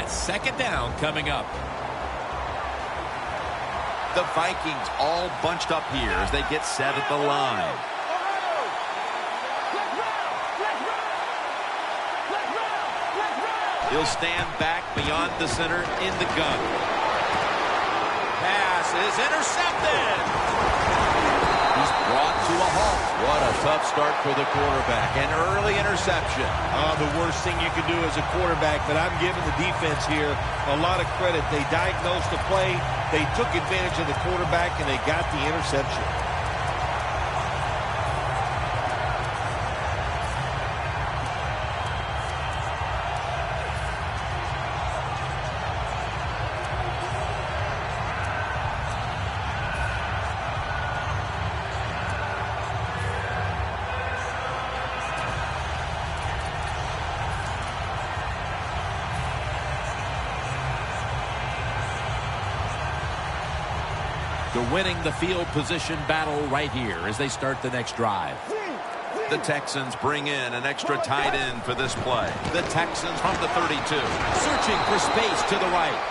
That's second down coming up. The Vikings all bunched up here as they get set at the line. He'll stand back beyond the center in the gun. Pass is intercepted. He's brought to a halt. What a tough start for the quarterback. An early interception. The worst thing you can do as a quarterback, but I'm giving the defense here a lot of credit. They diagnosed the play, they took advantage of the quarterback, and they got the interception. They're winning the field position battle right here as they start the next drive. The Texans bring in an extra tight end for this play. The Texans from the 32. Searching for space to the right.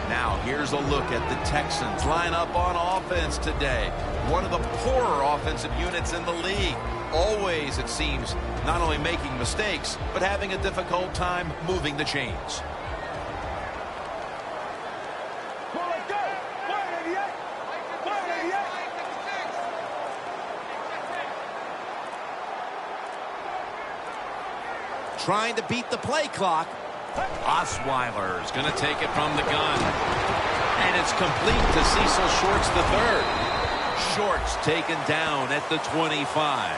Now here's a look at the Texans line up on offense today. One of the poorer offensive units in the league. Always, it seems, not only making mistakes, but having a difficult time moving the chains. Trying to beat the play clock. Osweiler's going to take it from the gun. And it's complete to Cecil Shorts III. Shorts taken down at the 25.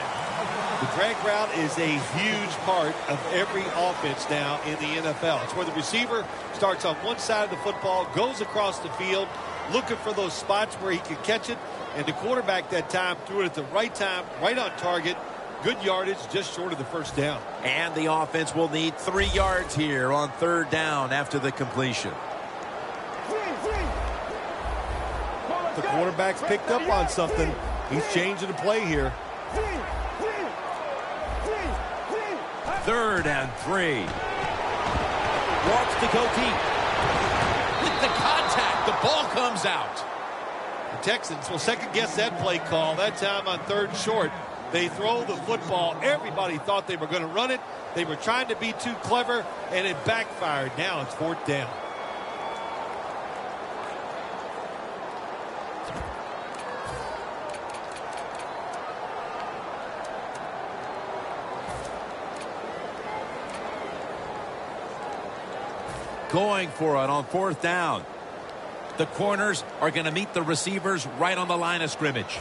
The drag route is a huge part of every offense now in the NFL. It's where the receiver starts on one side of the football, goes across the field, looking for those spots where he can catch it. And the quarterback that time threw it at the right time, right on target. Good yardage, just short of the first down. And the offense will need 3 yards here on third down after the completion. The quarterback's picked up on something. He's changing the play here. 3rd and 3. Walks to go deep. With the contact, the ball comes out. The Texans will second guess that play call. That time on 3rd and short. They throw the football. Everybody thought they were going to run it. They were trying to be too clever, and it backfired. Now it's 4th down. Going for it on 4th down. The corners are going to meet the receivers right on the line of scrimmage.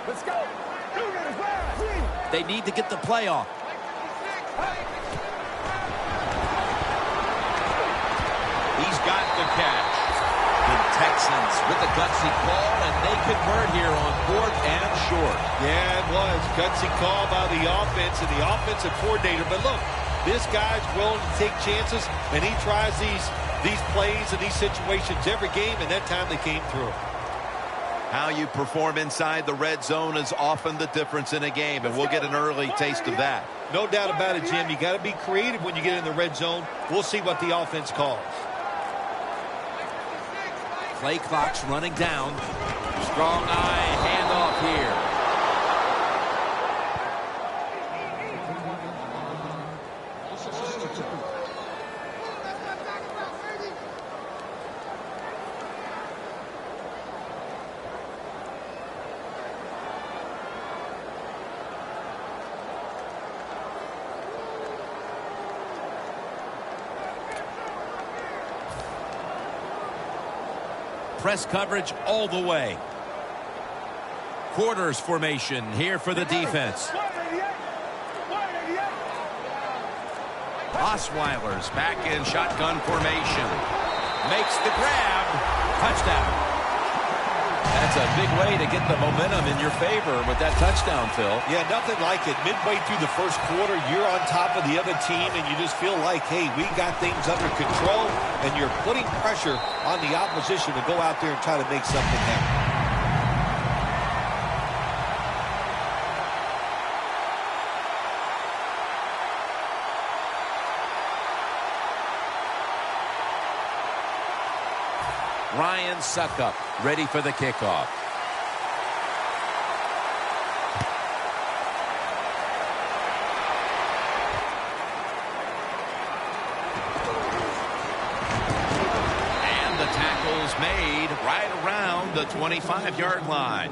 Let's go. They need to get the play off. He's got the catch. The Texans with the gutsy call, and they convert here on 4th and short. Yeah, it was. Gutsy call by the offense and the offensive coordinator. But look, this guy's willing to take chances, and he tries these plays and these situations every game, and that time they came through. How you perform inside the red zone is often the difference in a game, and we'll get an early taste of that. No doubt about it, Jim. You got to be creative when you get in the red zone. We'll see what the offense calls. Play clock's running down. Strong eye handoff here. Press coverage all the way. Quarters formation here for the defense. Osweiler's back in shotgun formation. Makes the grab. Touchdown. That's a big way to get the momentum in your favor with that touchdown, Phil. Yeah, nothing like it. Midway through the first quarter, you're on top of the other team, and you just feel like, hey, we got things under control, and you're putting pressure on the opposition to go out there and try to make something happen. Ryan Suckup ready for the kickoff. And the tackle's made right around the 25-yard line.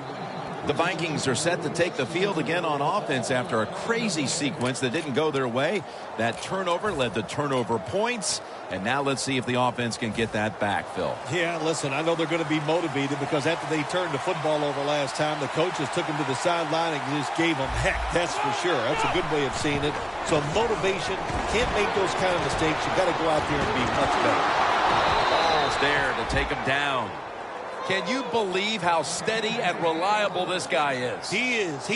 The Vikings are set to take the field again on offense after a crazy sequence that didn't go their way. That turnover led to turnover points. And now let's see if the offense can get that back, Phil. Yeah, listen, I know they're going to be motivated because after they turned the football over last time, the coaches took them to the sideline and just gave them heck. That's for sure. That's a good way of seeing it. So motivation, can't make those kind of mistakes. You've got to go out there and be much better. Ball's there to take him down. Can you believe how steady and reliable this guy is? He is.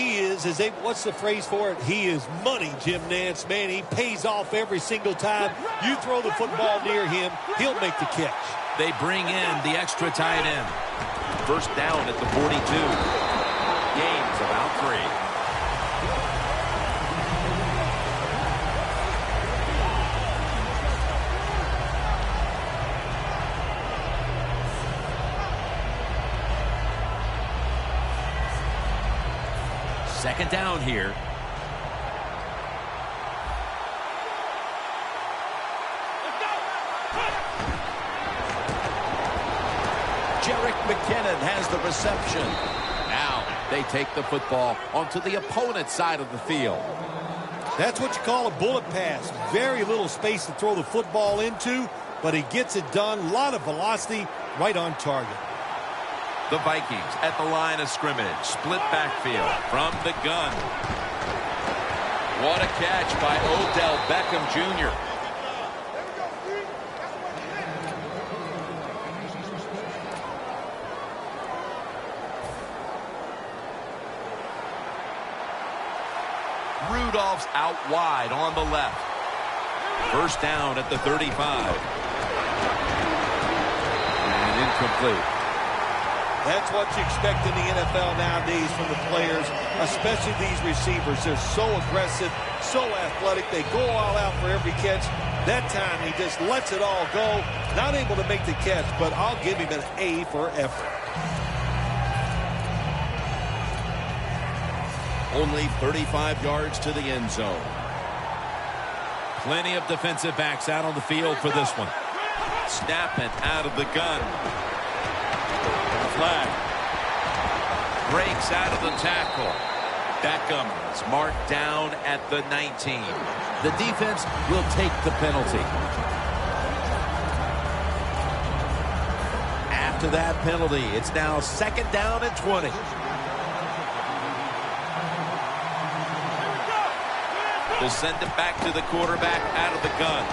What's the phrase for it? He is money, Jim Nance. Man, he pays off every single time. You throw the football near him, he'll make the catch. They bring in the extra tight end. First down at the 42. Gain's about 3. Second down here. Jerick McKinnon has the reception. Now they take the football onto the opponent's side of the field. That's what you call a bullet pass. Very little space to throw the football into, but he gets it done. A lot of velocity, right on target. The Vikings at the line of scrimmage. Split backfield from the gun. What a catch by Odell Beckham Jr. Rudolph's out wide on the left. First down at the 35. And incomplete. That's what you expect in the NFL nowadays from the players, especially these receivers. They're so aggressive, so athletic. They go all out for every catch. That time he just lets it all go. Not able to make the catch, but I'll give him an A for effort. Only 35 yards to the end zone. Plenty of defensive backs out on the field for this one. Snapping out of the gun. Flag. Breaks out of the tackle. Beckham is marked down at the 19. The defense will take the penalty. After that penalty, it's now second down and 20. They'll send it back to the quarterback out of the gun.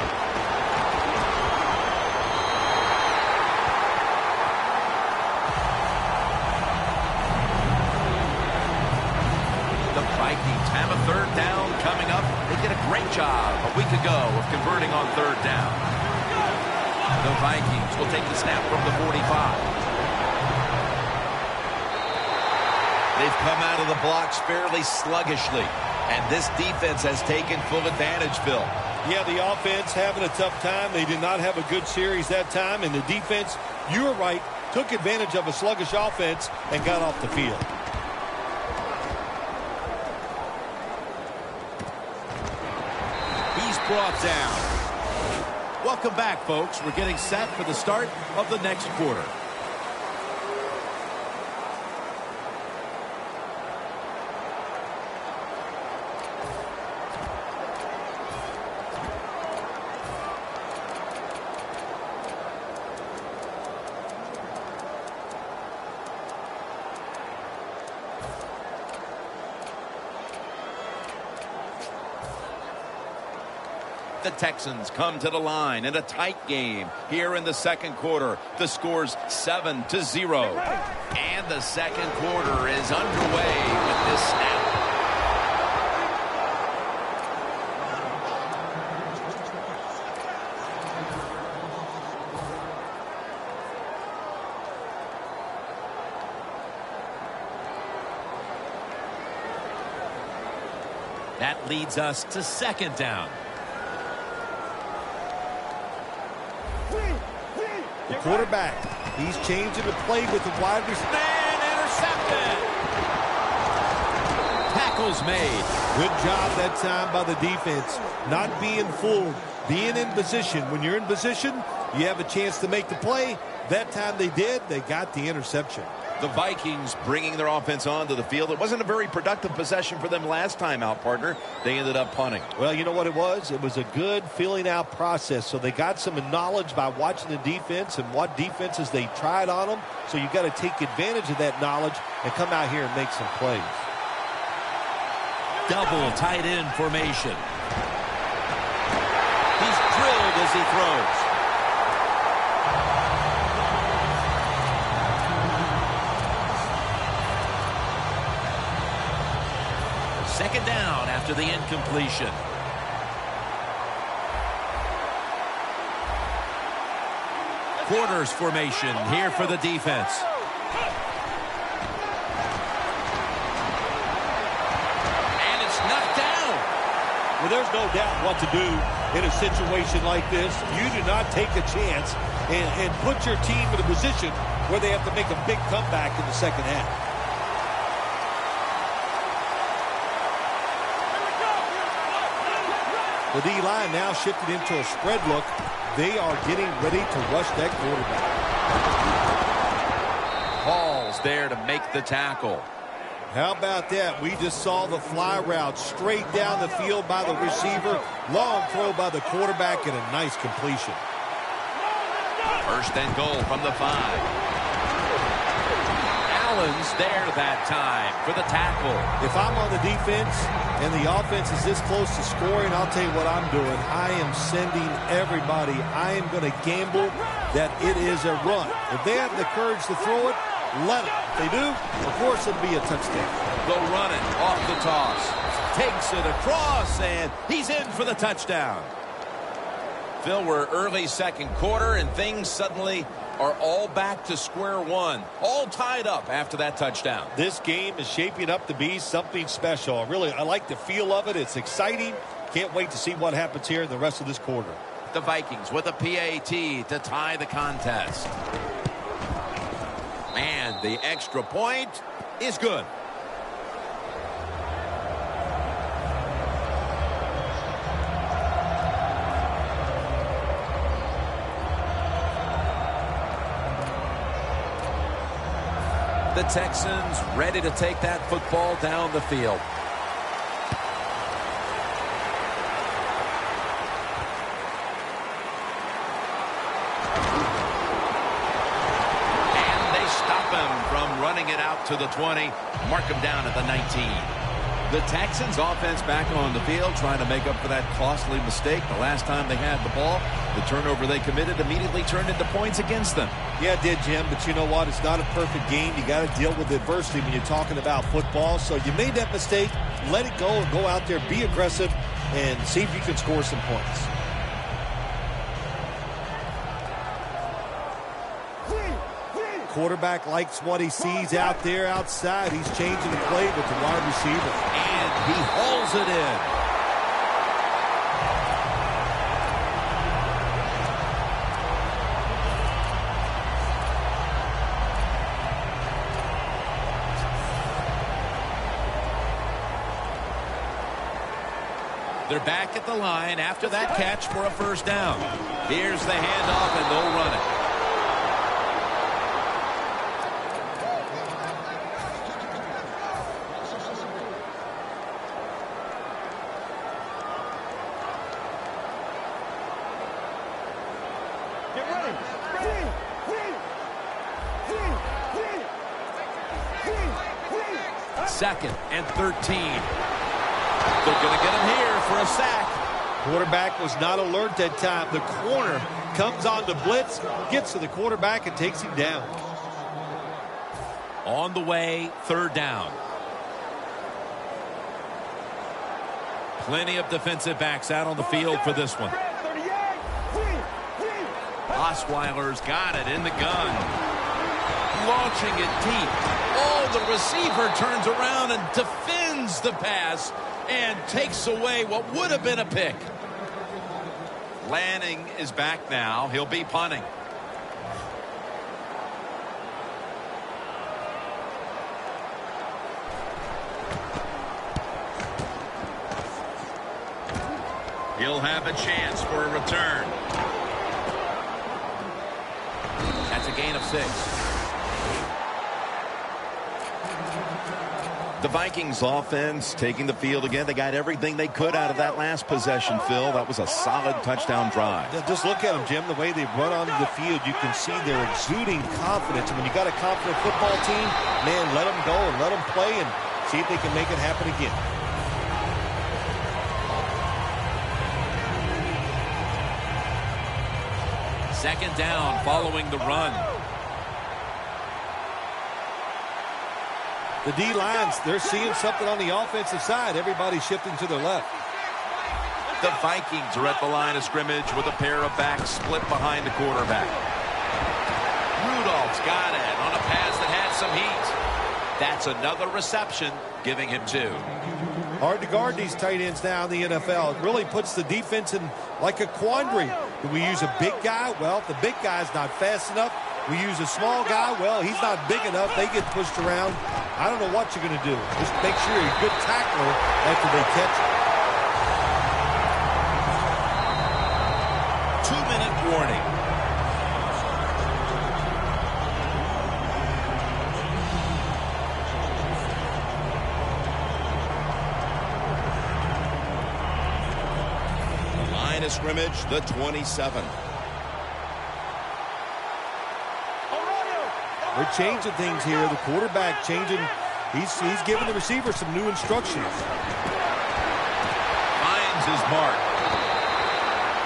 Vikings have a third down coming up. They did a great job a week ago of converting on third down. The Vikings will take the snap from the 45. They've come out of the blocks fairly sluggishly, and this defense has taken full advantage, Phil. Yeah, the offense having a tough time. They did not have a good series that time, and the defense, you were right, took advantage of a sluggish offense and got off the field. Brought down. Welcome back, folks. We're getting set for the start of the next quarter. The Texans come to the line in a tight game here in the second quarter. The score's 7-0. And the second quarter is underway with this snap. That leads us to second down. The quarterback He's changing the play with the wide receiver. Man, intercepted. Tackles made. Good job that time by the defense. Not being fooled. Being in position. When you're in position, you have a chance to make the play. That time they did. They got the interception. The Vikings bringing their offense onto the field. It wasn't a very productive possession for them last time out, partner. They ended up punting. Well, you know what it was? It was a good filling out process. So they got some knowledge by watching the defense and what defenses they tried on them. So you got to take advantage of that knowledge and come out here and make some plays. Double tight end formation. He's drilled as he throws. Second down after the incompletion. Quarters formation here for the defense. And it's knocked down. Well, there's no doubt what to do in a situation like this. You do not take a chance and put your team in a position where they have to make a big comeback in the second half. The D-line now shifted into a spread look. They are getting ready to rush that quarterback. Hall's there to make the tackle. How about that? We just saw the fly route straight down the field by the receiver. Long throw by the quarterback and a nice completion. First and goal from the 5. Allen's there that time for the tackle. If I'm on the defense and the offense is this close to scoring, I'll tell you what I'm doing. I am sending everybody. I am going to gamble that it is a run. If they have the courage to throw it, let it. If they do, of course it'll be a touchdown. Go running off the toss. Takes it across, and he's in for the touchdown. Phil, we're early second quarter, and things suddenly are all back to square one. All tied up after that touchdown. This game is shaping up to be something special. I like the feel of it. It's exciting. Can't wait to see what happens here in the rest of this quarter. The Vikings with a PAT to tie the contest. And the extra point is good. The Texans ready to take that football down the field. And they stop him from running it out to the 20. Mark him down at the 19. The Texans offense back on the field trying to make up for that costly mistake the last time they had the ball. The turnover they committed immediately turned into points against them. Yeah, it did, Jim, but you know what? It's not a perfect game. You got to deal with adversity when you're talking about football. So you made that mistake, let it go, and go out there, be aggressive, and see if you can score some points. Quarterback likes what he sees out there outside. He's changing the play with the wide receiver. And he hauls it in. They're back at the line after that catch for a first down. Here's the handoff, and they'll run it. Get ready. Second and 13. They're going to get him here for a sack. Quarterback was not alert that time. The corner comes on the blitz, gets to the quarterback, and takes him down. On the way, third down. Plenty of defensive backs out on the field for this one. Osweiler's got it in the gun. Launching it deep. Oh, the receiver turns around and defends the pass and takes away what would have been a pick. Lanning is back now. He'll be punting. He'll have a chance for a return. That's a gain of 6. The Vikings offense taking the field again. They got everything they could out of that last possession, Phil. That was a solid touchdown drive. Yeah, just look at them, Jim. The way they run onto the field, you can see they're exuding confidence. And when you got a confident football team, man, let them go and let them play and see if they can make it happen again. Second down following the run. The D-lines, they're seeing something on the offensive side. Everybody's shifting to their left. The Vikings are at the line of scrimmage with a pair of backs split behind the quarterback. Rudolph's got it on a pass that had some heat. That's another reception, giving him 2. Hard to guard these tight ends now in the NFL. It really puts the defense in like a quandary. Do we use a big guy? Well, if the big guy's not fast enough, we use a small guy. Well, he's not big enough. They get pushed around. I don't know what you're going to do. Just make sure you're a good tackler after they catch it. 2-minute warning. The line of scrimmage, the 27. They're changing things here. The quarterback changing. He's giving the receiver some new instructions. Finds his mark.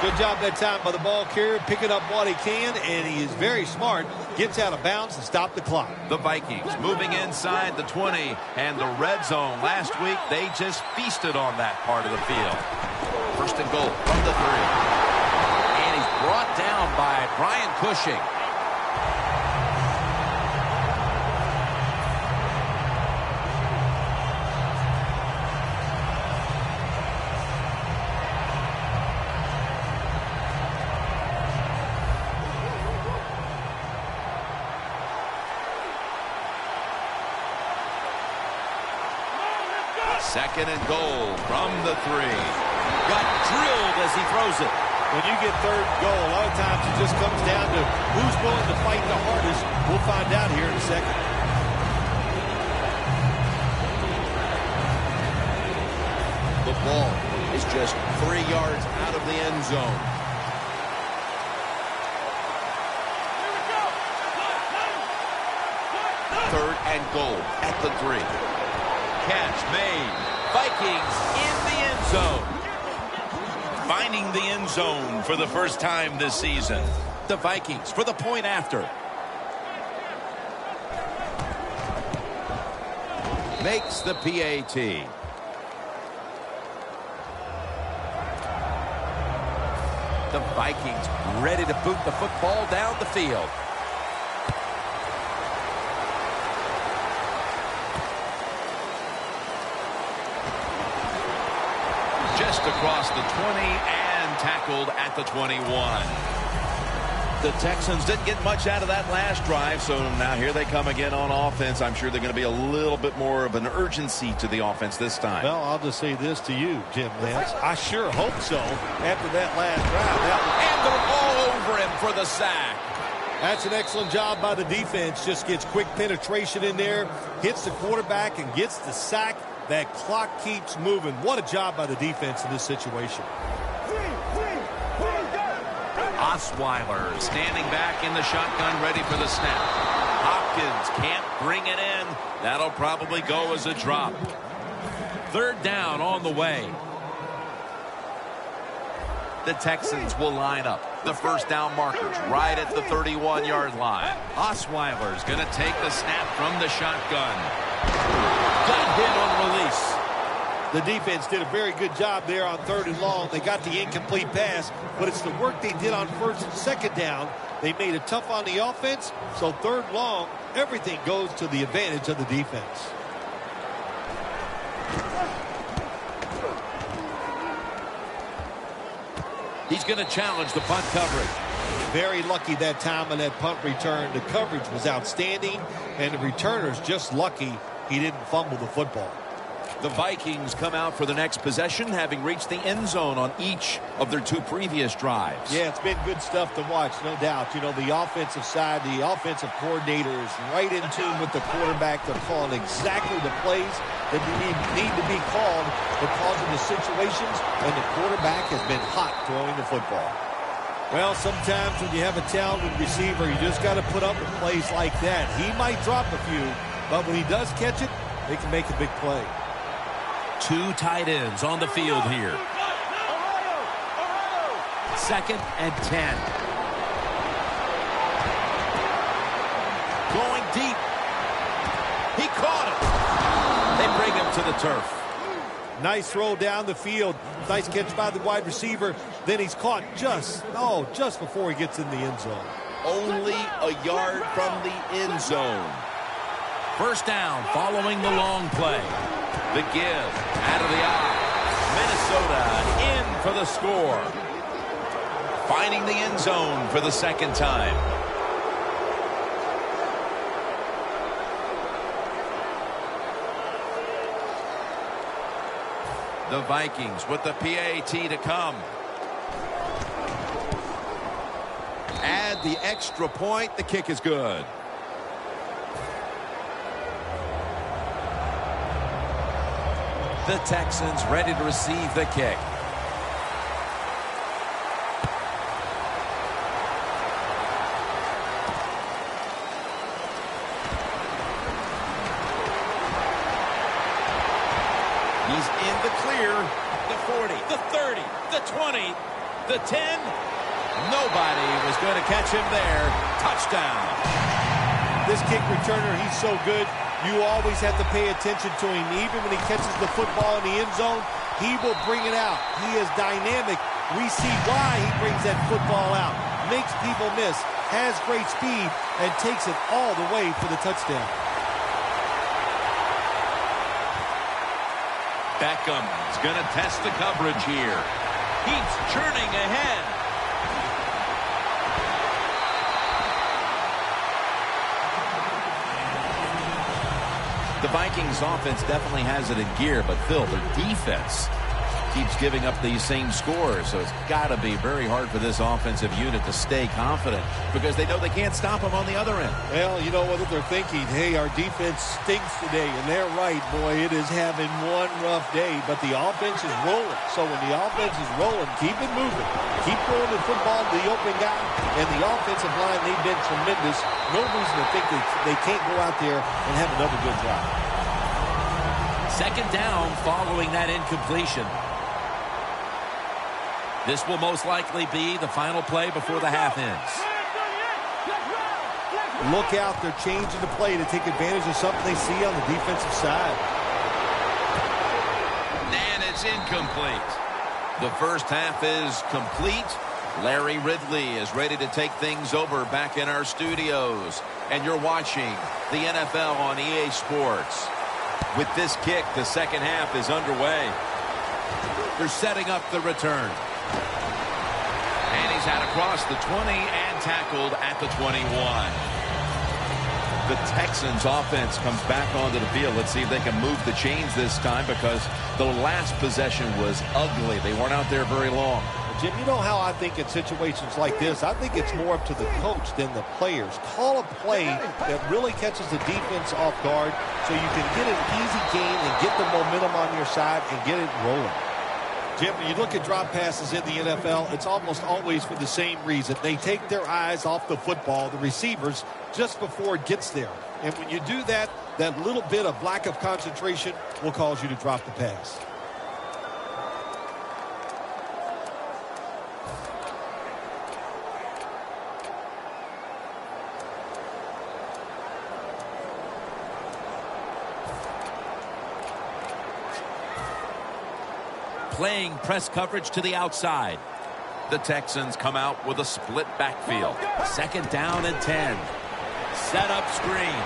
Good job that time by the ball carrier, picking up what he can, and he is very smart. Gets out of bounds and stop the clock. The Vikings moving inside the 20 and the red zone. Last week, they just feasted on that part of the field. First and goal from the 3. And he's brought down by Brian Cushing. Second and goal from the 3. Got drilled as he throws it. When you get third and goal, a lot of times it just comes down to who's willing to fight the hardest. We'll find out here in a second. The ball is just 3 yards out of the end zone. Third and goal at the 3. Catch made. Vikings in the end zone. Finding the end zone for the first time this season. The Vikings for the point after. Makes the PAT. The Vikings ready to boot the football down the field. Just across the 20 and tackled at the 21. The Texans didn't get much out of that last drive, so now here they come again on offense. I'm sure they're going to be a little bit more of an urgency to the offense this time. Well, I'll just say this to you, Jim Lance. I sure hope so after that last drive. And they're all over him for the sack. That's an excellent job by the defense. Just gets quick penetration in there, hits the quarterback, and gets the sack. That clock keeps moving. What a job by the defense in this situation. Osweiler standing back in the shotgun, ready for the snap. Hopkins can't bring it in. That'll probably go as a drop. Third down on the way. The Texans will line up. The first down markers right at the 31-yard line. Osweiler's going to take the snap from the shotgun. Got hit on release. The defense did a very good job there on third and long. They got the incomplete pass, but it's the work they did on first and second down. They made it tough on the offense, so third long, everything goes to the advantage of the defense. He's going to challenge the punt coverage. Very lucky that time on that punt return. The coverage was outstanding, and the returner's just lucky he didn't fumble the football. The Vikings come out for the next possession, having reached the end zone on each of their 2 previous drives. Yeah, it's been good stuff to watch, no doubt. You know, the offensive side, the offensive coordinator is right in tune with the quarterback. They're calling exactly the plays that need to be called because of the situations, and the quarterback has been hot throwing the football. Well, sometimes when you have a talented receiver, you just got to put up with plays like that. He might drop a few, but when he does catch it, they can make a big play. 2 tight ends on the field here. 2nd and 10. Going deep. He caught it. They bring him to the turf. Nice throw down the field. Nice catch by the wide receiver. Then he's caught just before he gets in the end zone. Only a yard from the end zone. 1st down following the long play. The give out of the eye. Minnesota in for the score. Finding the end zone for the 2nd time. The Vikings with the PAT to come. Add the extra point. The kick is good. The Texans ready to receive the kick. He's in the clear. The 40, the 30, the 20, the 10. Nobody was going to catch him there. Touchdown. This kick returner, he's so good. You always have to pay attention to him. Even when he catches the football in the end zone, he will bring it out. He is dynamic. We see why he brings that football out. Makes people miss, has great speed, and takes it all the way for the touchdown. Beckham is going to test the coverage here. He's churning ahead. The Vikings offense definitely has it in gear, but Phil, their defense keeps giving up these same scores, so it's got to be very hard for this offensive unit to stay confident because they know they can't stop them on the other end. Well, you know what they're thinking, hey, our defense stinks today, and they're right, boy, it is having one rough day, but the offense is rolling. So when the offense is rolling, keep it moving. Keep throwing the football to the open guy, and the offensive line, they've been tremendous. No reason to think they can't go out there and have another good drive. 2nd down following that incompletion. This will most likely be the final play before the half ends. Look out, they're changing the play to take advantage of something they see on the defensive side. And it's incomplete. The first half is complete. Larry Ridley is ready to take things over back in our studios. And you're watching the NFL on EA Sports. With this kick, the 2nd half is underway. They're setting up the return. And he's out across the 20 and tackled at the 21. The Texans offense comes back onto the field. Let's see if they can move the chains this time because the last possession was ugly. They weren't out there very long. Jim, you know how I think in situations like this, I think it's more up to the coach than the players. Call a play that really catches the defense off guard so you can get an easy gain and get the momentum on your side and get it rolling. Jim, when you look at drop passes in the NFL, it's almost always for the same reason. They take their eyes off the football, the receivers, just before it gets there. And when you do that, that little bit of lack of concentration will cause you to drop the pass. Playing press coverage to the outside. The Texans come out with a split backfield. 2nd down and 10. Set up screen.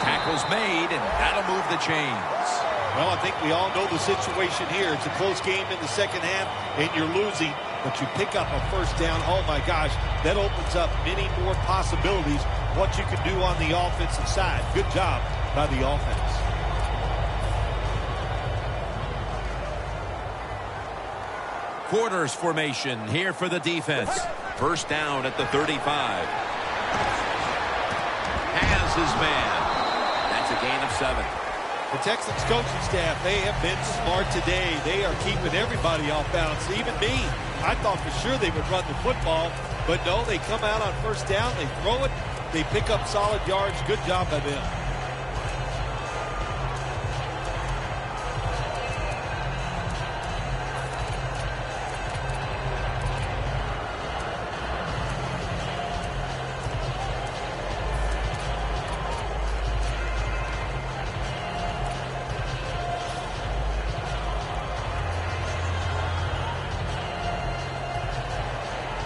Tackle's made, and that'll move the chains. Well, I think we all know the situation here. It's a close game in the 2nd half, and you're losing, but you pick up a 1st down. Oh, my gosh, that opens up many more possibilities what you can do on the offensive side. Good job by the offense. Quarters formation here for the defense. First down at the 35. Has his man. That's a gain of 7. The Texans coaching staff, they have been smart today. They are keeping everybody off balance, even me. I thought for sure they would run the football, but no, they come out on first down, they throw it, they pick up solid yards. Good job by them.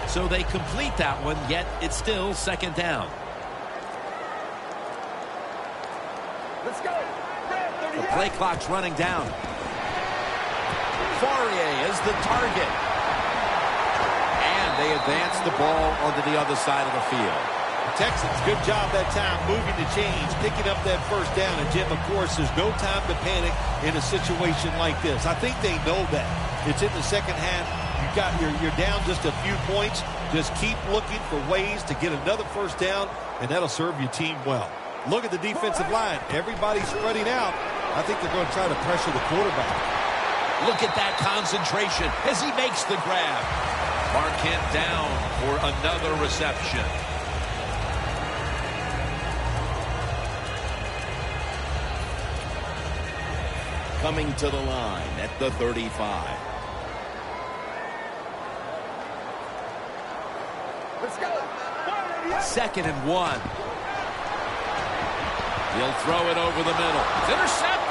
So they complete that one, yet it's still second down. Let's go. The play clock's running down. Fourier is the target. And they advance the ball onto the other side of the field. The Texans, good job that time moving the chains, picking up that first down. And, Jim, of course, there's no time to panic in a situation like this. I think they know that. It's in the second half. You're down just a few points. Just keep looking for ways to get another first down, and that'll serve your team well. Look at the defensive line. Everybody's spreading out. I think they're going to try to pressure the quarterback. Look at that concentration as he makes the grab. Marquette down for another reception. Coming to the line at the 35. Let's go. 2nd and 1. He'll throw it over the middle. It's intercepted.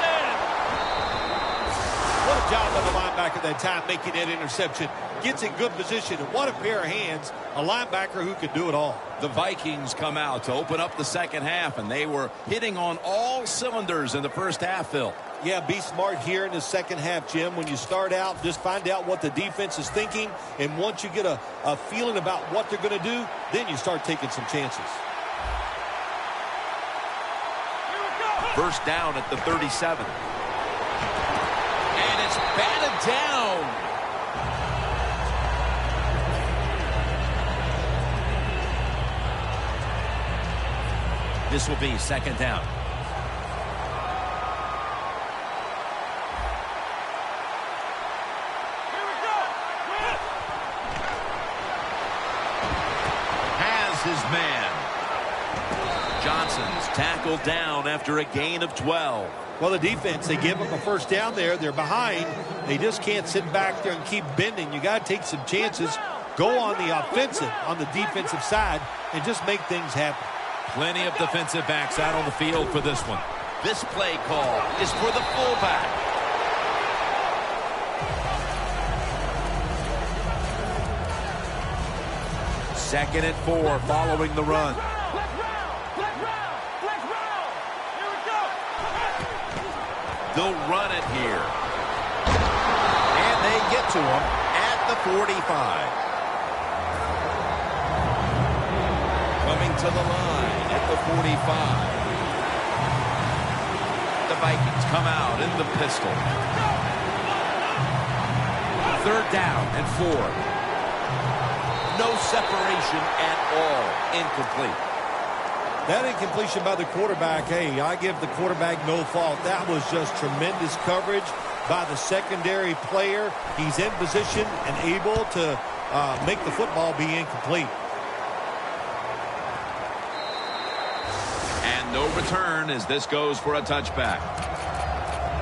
What a job by the linebacker that time making that interception. Gets in good position, and what a pair of hands. A linebacker who can do it all. The Vikings come out to open up the second half, and they were hitting on all cylinders in the first half, Phil. Yeah, be smart here in the second half, Jim. When you start out, just find out what the defense is thinking, and once you get a feeling about what they're going to do, then you start taking some chances. First down at the 37. And it's batted down. This will be second down. Has his man. Johnson's tackled down after a gain of 12. Well, the defense, they give them a first down there. They're behind. They just can't sit back there and keep bending. You got to take some chances. Go on the offensive, on the defensive side, and just make things happen. Plenty of defensive backs out on the field for this one. This play call is for the fullback. Second and 4 following the run. They'll run it here. And they get to him at the 45. Coming to the line at the 45. The Vikings come out in the pistol. Third down and 4. No separation at all. Incomplete. That incompletion by the quarterback, hey, I give the quarterback no fault. That was just tremendous coverage by the secondary player. He's in position and able to make the football be incomplete. And no return as this goes for a touchback.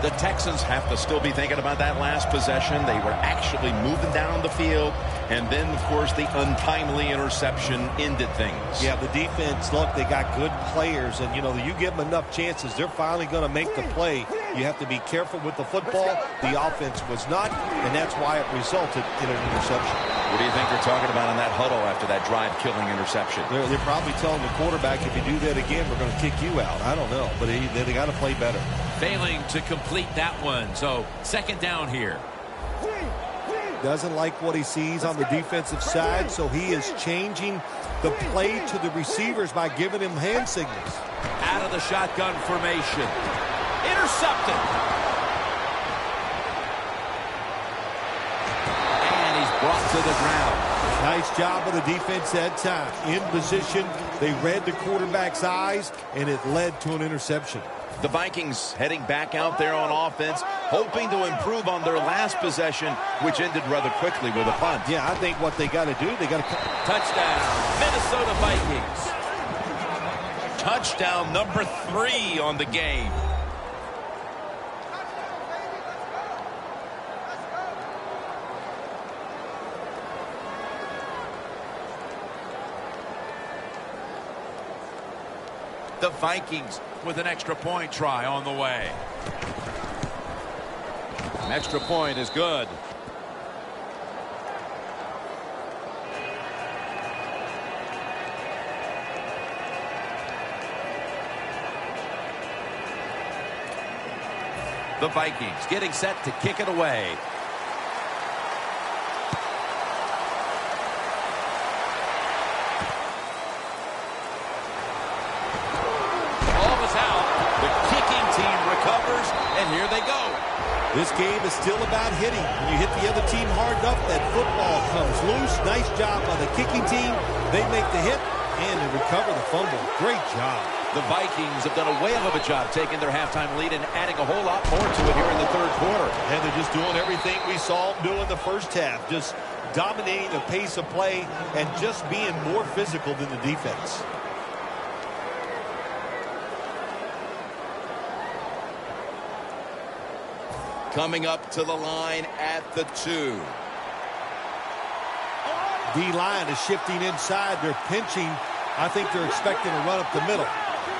The Texans have to still be thinking about that last possession. They were actually moving down the field. And then, of course, the untimely interception ended things. Yeah, the defense, look, they got good players. And, you know, you give them enough chances, they're finally going to make the play. You have to be careful with the football. The offense was not, and that's why it resulted in an interception. What do you think they're talking about in that huddle after that drive-killing interception? They're probably telling the quarterback, if you do that again, we're going to kick you out. I don't know, but they got to play better. Failing to complete that one, so second down here. Doesn't like what he sees on the defensive side, so he is changing the play to the receivers by giving him hand signals. Out of the shotgun formation. Intercepted. And he's brought to the ground. Nice job of the defense that time. In position, they read the quarterback's eyes, and it led to an interception. The Vikings heading back out there on offense, hoping to improve on their last possession, which ended rather quickly with a punt. Yeah, I think what they got to do, they got to... Touchdown, Minnesota Vikings. Touchdown number 3 on the game. The Vikings with an extra point try on the way. An extra point is good. The Vikings getting set to kick it away. And here they go. This game is still about hitting. When you hit the other team hard enough, that football comes loose. Nice job by the kicking team. They make the hit and they recover the fumble. Great job. The Vikings have done a whale of a job taking their halftime lead and adding a whole lot more to it here in the third quarter. And they're just doing everything we saw them do in the first half. Just dominating the pace of play and just being more physical than the defense. Coming up to the line at the 2. D-line is shifting inside. They're pinching. I think they're expecting to run up the middle.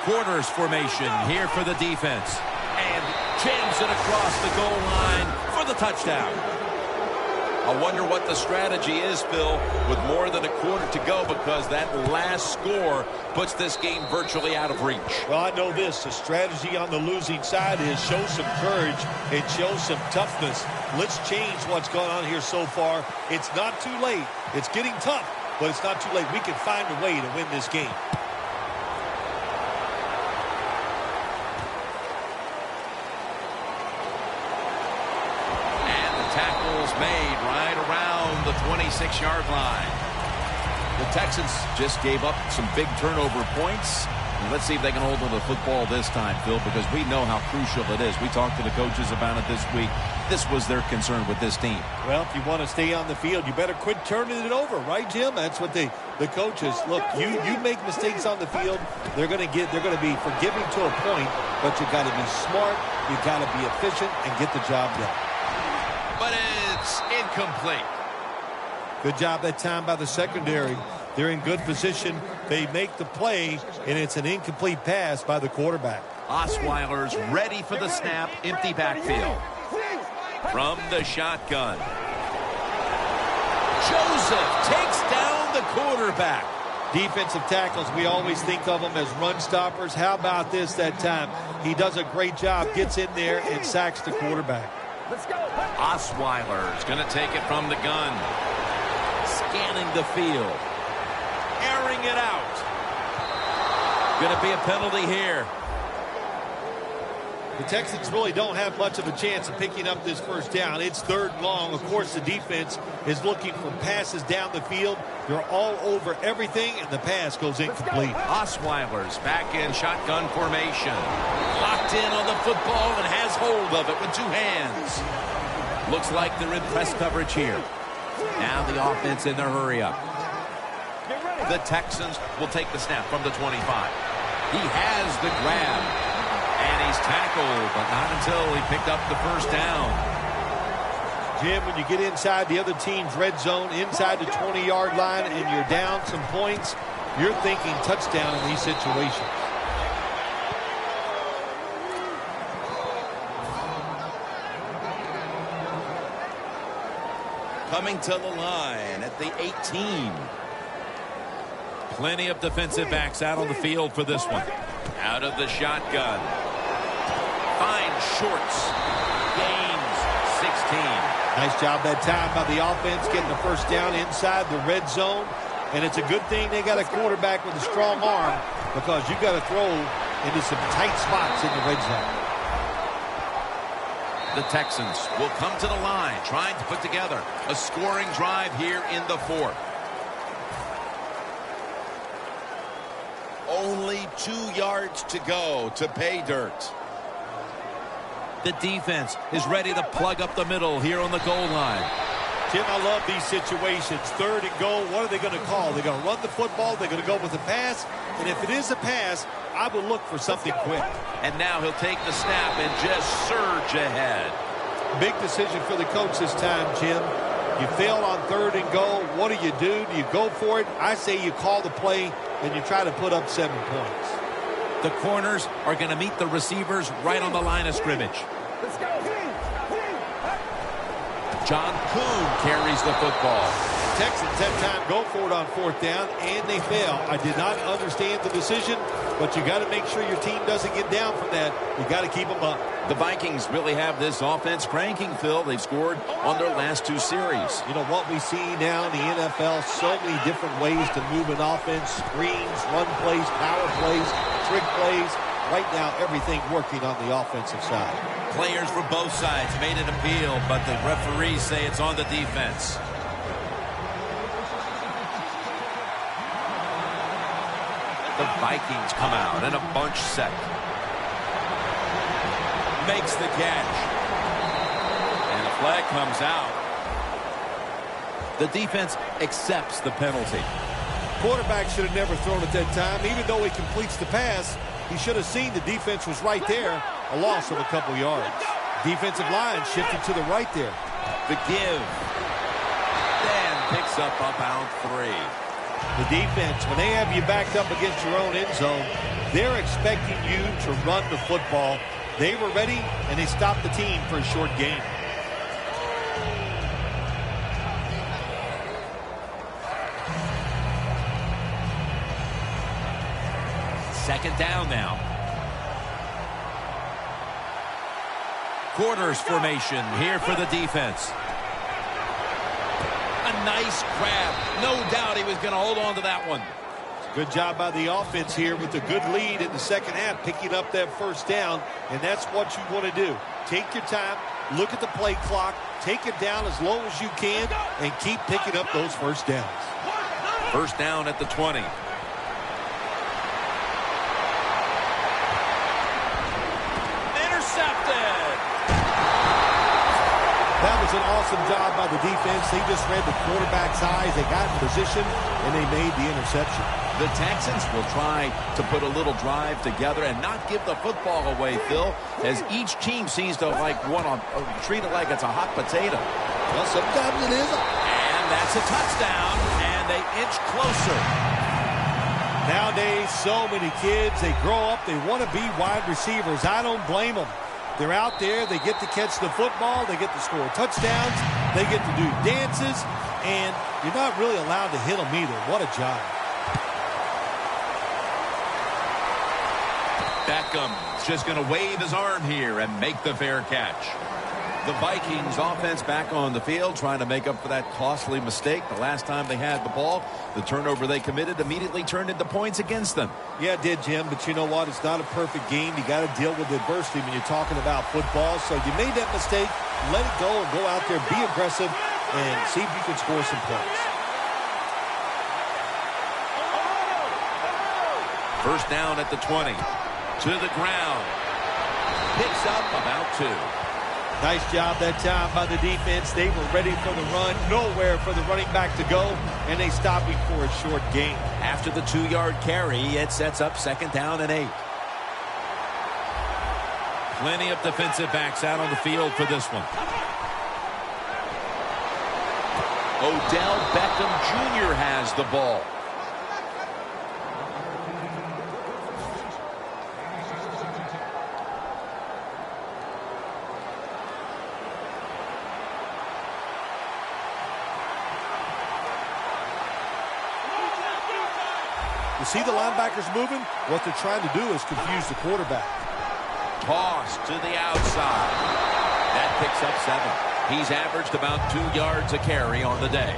Quarters formation here for the defense. And jams it across the goal line for the touchdown. I wonder what the strategy is, Phil, with more than a quarter to go, because that last score puts this game virtually out of reach. Well, I know this. The strategy on the losing side is show some courage and show some toughness. Let's change what's going on here so far. It's not too late. It's getting tough, but it's not too late. We can find a way to win this game. Tackles made right around the 26-yard line. The Texans just gave up some big turnover points. And let's see if they can hold on to the football this time, Phil, because we know how crucial it is. We talked to the coaches about it this week. This was their concern with this team. Well, if you want to stay on the field, you better quit turning it over, right, Jim? That's what the coaches, look, you make mistakes on the field, they're going to be forgiving to a point, but you got to be smart, you got to be efficient and get the job done. But it's incomplete. Good job that time by the secondary. They're in good position. They make the play, and it's an incomplete pass by the quarterback. Osweiler's ready for the snap. Empty backfield. From the shotgun. Joseph takes down the quarterback. Defensive tackles, we always think of them as run stoppers. How about this that time? He does a great job, gets in there, and sacks the quarterback. Let's go. Osweiler's going to take it from the gun. Scanning the field. Airing it out. Going to be a penalty here. The Texans really don't have much of a chance of picking up this first down. It's third and long. Of course, the defense is looking for passes down the field. They're all over everything, and the pass goes incomplete. Osweiler's back in shotgun formation. Locked in on the football and has hold of it with two hands. Looks like they're in press coverage here. Now the offense in their hurry-up. The Texans will take the snap from the 25. He has the grab. And he's tackled, but not until he picked up the first down. Jim, when you get inside the other team's red zone, inside the 20-yard line, and you're down some points, you're thinking touchdown in these situations. Coming to the line at the 18. Plenty of defensive backs out on the field for this one. Out of the shotgun. Finds Shorts. Gains 16. Nice job that time by the offense getting the first down inside the red zone. And it's a good thing they got a quarterback with a strong arm, because you got to throw into some tight spots in the red zone. The Texans will come to the line, trying to put together a scoring drive here in the fourth. Only 2 yards to go to pay dirt. The defense is ready to plug up the middle here on the goal line. Jim, I love these situations. 3rd and goal, what are they going to call? They're going to run the football, they're going to go with a pass, and if it is a pass, I would look for something quick. And now he'll take the snap and just surge ahead. Big decision for the coach this time, Jim. You fail on 3rd and goal. What do? Do you go for it? I say you call the play and you try to put up 7 points. The corners are going to meet the receivers right on the line of scrimmage. Let's go. John Kuhn carries the football. Texans that time go for it on 4th down, and they fail. I did not understand the decision, but you got to make sure your team doesn't get down from that. You got to keep them up. The Vikings really have this offense cranking, Phil. They've scored on their last 2 series. You know what we see now in the NFL, so many different ways to move an offense, screens, run plays, power plays, trick plays. Right now, everything working on the offensive side. Players for both sides made an appeal, but the referees say it's on the defense. The Vikings come out in a bunch set. Makes the catch. And a flag comes out. The defense accepts the penalty. Quarterback should have never thrown it that time. Even though he completes the pass, he should have seen the defense was right there. A loss of a couple yards. Defensive line shifted to the right there. The give. Dan picks up about 3. The defense, when they have you backed up against your own end zone, they're expecting you to run the football. They were ready, and they stopped the team for a short gain. Second down now. Quarters formation here for the defense. A nice grab. No doubt he was going to hold on to that one. Good job by the offense here with a good lead in the second half, picking up that 1st down, and that's what you want to do. Take your time, look at the play clock, take it down as low as you can, and keep picking up those 1st downs. 1st down at the 20. That was an awesome job by the defense. They just read the quarterback's eyes. They got in position, and they made the interception. The Texans will try to put a little drive together and not give the football away, Phil, as each team seems to treat it like it's a hot potato. Well, sometimes it is. And that's a touchdown, and they inch closer. Nowadays, so many kids, they grow up, they want to be wide receivers. I don't blame them. They're out there, they get to catch the football, they get to score touchdowns, they get to do dances, and you're not really allowed to hit them either. What a job. Beckham's just going to wave his arm here and make the fair catch. The Vikings offense back on the field trying to make up for that costly mistake. The last time they had the ball, the turnover they committed immediately turned into points against them. Yeah, it did, Jim, but you know what? It's not a perfect game. You got to deal with adversity when you're talking about football. So you made that mistake, let it go and go out there, be aggressive, and see if you can score some points. 1st down at the 20. To the ground. Picks up about 2. Nice job that time by the defense. They were ready for the run. Nowhere for the running back to go, and they stopped him for a short gain. After the 2-yard carry, it sets up 2nd down and 8. Plenty of defensive backs out on the field for this one. Odell Beckham Jr. has the ball. You see the linebackers moving? What they're trying to do is confuse the quarterback. Toss to the outside. That picks up 7. He's averaged about 2 yards a carry on the day.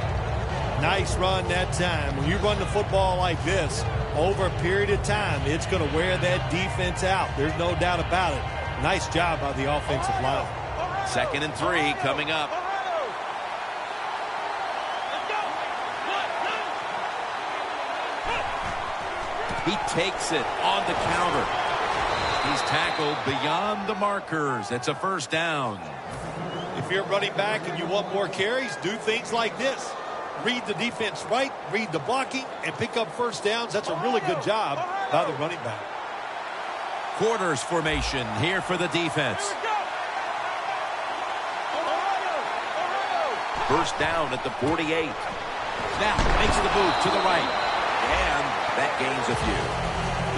Nice run that time. When you run the football like this, over a period of time, it's going to wear that defense out. There's no doubt about it. Nice job by the offensive line. 2nd and 3 coming up. He takes it on the counter. He's tackled beyond the markers. It's a 1st down. If you're running back and you want more carries, do things like this. Read the defense right, read the blocking, and pick up 1st downs. That's a really good job by the running back. Quarters formation here for the defense. 1st down at the 48. Snap makes the move to the right. And that gains a few.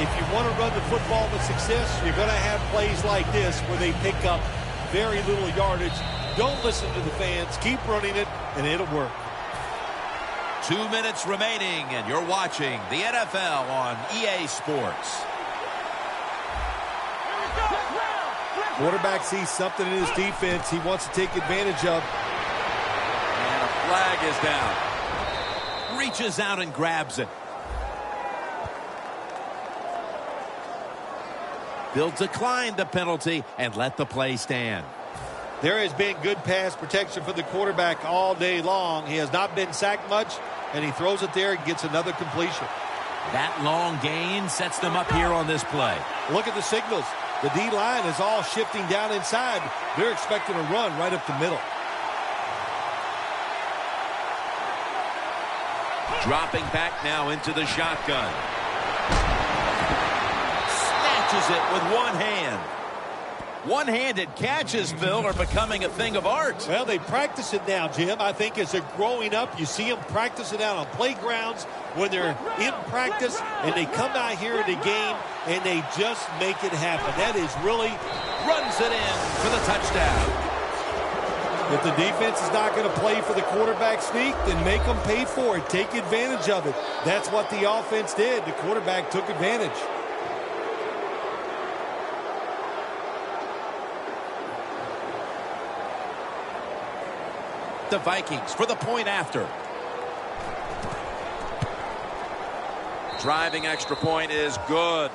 If you want to run the football with success, you're going to have plays like this where they pick up very little yardage. Don't listen to the fans. Keep running it, and it'll work. 2 minutes remaining, and you're watching the NFL on EA Sports. Quarterback sees something in his defense he wants to take advantage of. And a flag is down. Reaches out and grabs it. They'll decline the penalty and let the play stand. There has been good pass protection for the quarterback all day long. He has not been sacked much, and he throws it there and gets another completion. That long gain sets them up here on this play. Look at the signals. The D-line is all shifting down inside. They're expecting a run right up the middle. Dropping back now into the shotgun. Snatches it with one hand. One-handed catches, Phil, are becoming a thing of art. Well, they practice it now, Jim. I think as they're growing up, you see them practice it out on playgrounds when they're in practice, and they come out here in the game, and they just make it happen. That is really... Runs it in for the touchdown. If the defense is not going to play for the quarterback sneak, then make them pay for it. Take advantage of it. That's what the offense did. The quarterback took advantage. The Vikings for the point after. Driving extra point is good.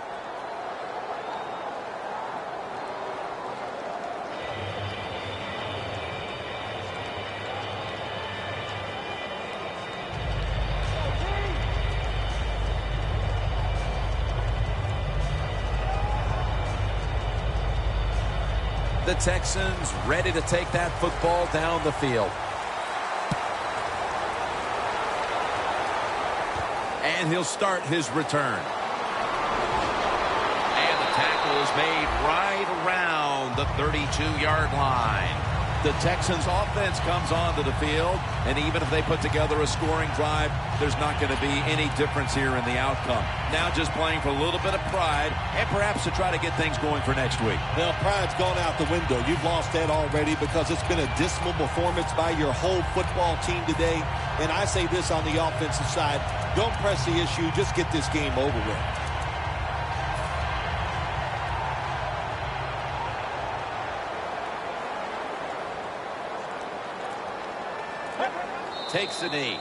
The Texans ready to take that football down the field. And he'll start his return. And the tackle is made right around the 32-yard line. The Texans offense comes onto the field, and even if they put together a scoring drive, there's not going to be any difference here in the outcome. Now just playing for a little bit of pride and perhaps to try to get things going for next week. Well, pride's gone out the window. You've lost that already because it's been a dismal performance by your whole football team today. And I say this on the offensive side, don't press the issue, just get this game over with. Takes the knee.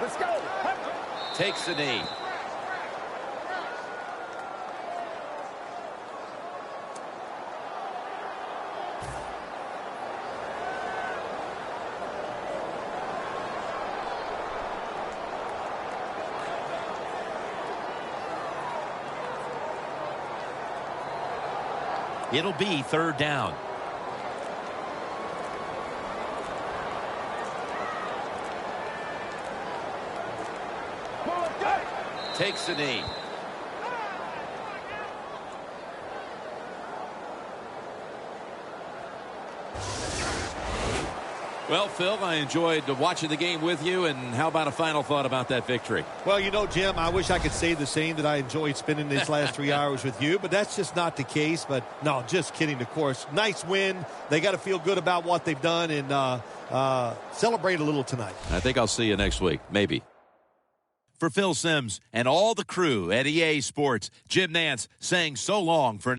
Let's go. Takes the knee. It'll be 3rd down. Takes the knee. Well, Phil, I enjoyed watching the game with you, and how about a final thought about that victory? Well, you know, Jim, I wish I could say the same, that I enjoyed spending these last 3 hours with you, but that's just not the case. But, no, just kidding, of course. Nice win. They got to feel good about what they've done and celebrate a little tonight. I think I'll see you next week, maybe. For Phil Simms and all the crew at EA Sports, Jim Nantz saying so long for